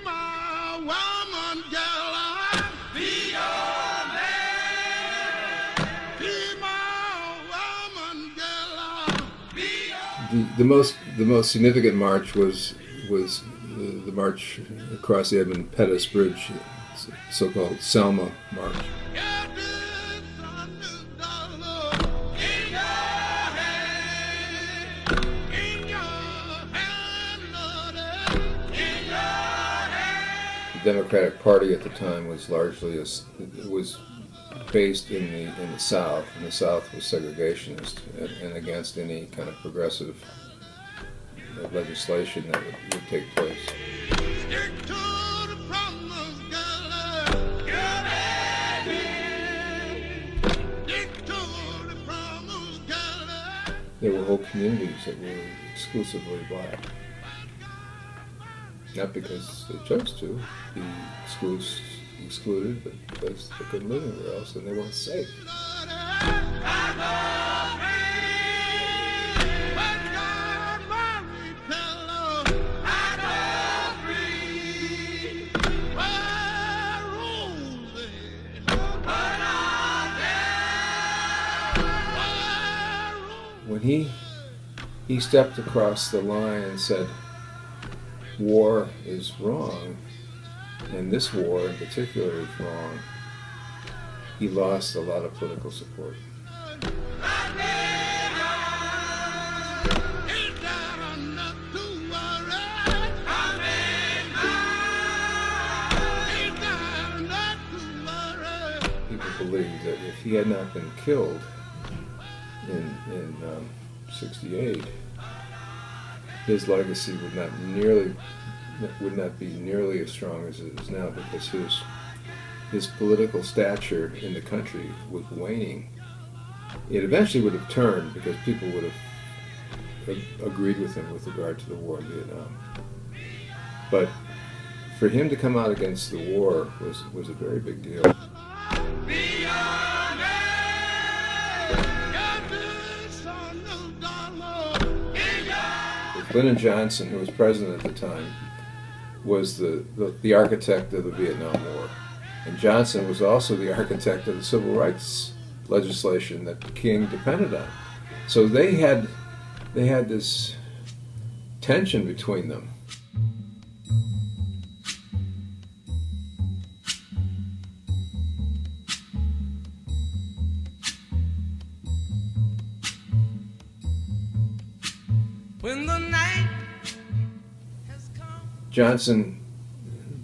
my woman, girl, be your man. Be my woman, girl, be your... The most significant march was the march across the Edmund Pettus Bridge, so-called Selma March. The Democratic Party at the time was largely was based in the South, and the South was segregationist and against any kind of progressive legislation that would take place. There were whole communities that were exclusively black. Not because they chose to be excluded, but because they couldn't live anywhere else and they weren't safe. When he stepped across the line and said, war is wrong, and this war in particular is wrong, he lost a lot of political support. People believed that if he had not been killed in 68, his legacy would not be nearly as strong as it is now, because his political stature in the country was waning. It eventually would have turned because people would have agreed with him with regard to the war in Vietnam. But for him to come out against the war was a very big deal. Lyndon Johnson, who was president at the time, was the architect of the Vietnam War. And Johnson was also the architect of the civil rights legislation that King depended on. So they had this tension between them. When the night has come. Johnson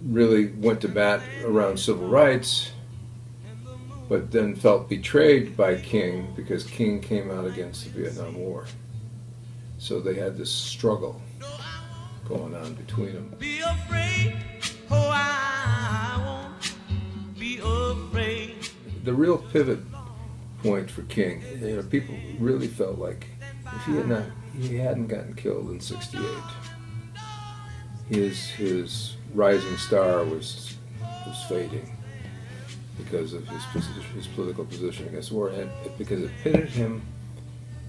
really went to bat around civil rights, but then felt betrayed by King because King came out against the Vietnam War. So they had this struggle going on between them. Be afraid, oh, I won't be afraid. The real pivot point for King, people really felt like if he hadn't gotten killed in '68, his rising star was fading because of his political position against war, and because it pitted him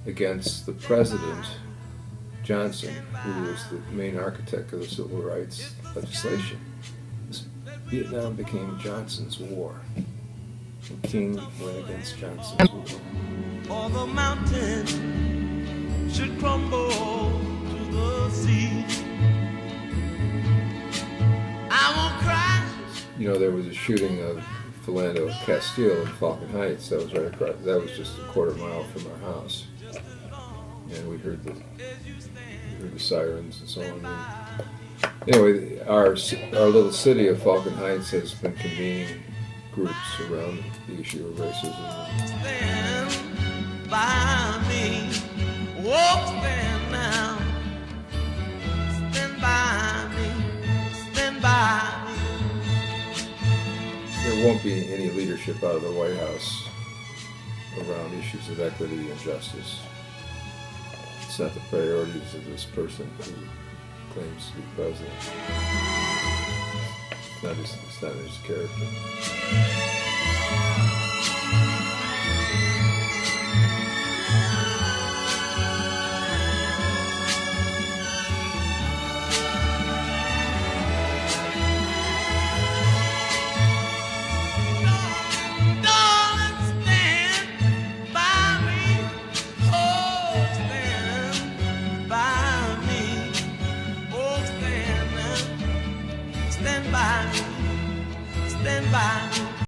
against the president, Johnson, who was the main architect of the civil rights legislation. Vietnam became Johnson's war, and King went against Johnson's war. All the mountains should crumble to the sea. I won't cry. There was a shooting of Philando Castile in Falcon Heights. That was right across. That was just a quarter mile from our house, and we heard the sirens and so on. And anyway, our little city of Falcon Heights has been convening groups around the issue of racism. Stand by me. Whoa, stand now. Stand by me. Stand by me. There won't be any leadership out of the White House around issues of equity and justice. It's not the priorities of this person who claims to be president. It's not his character. stand by me.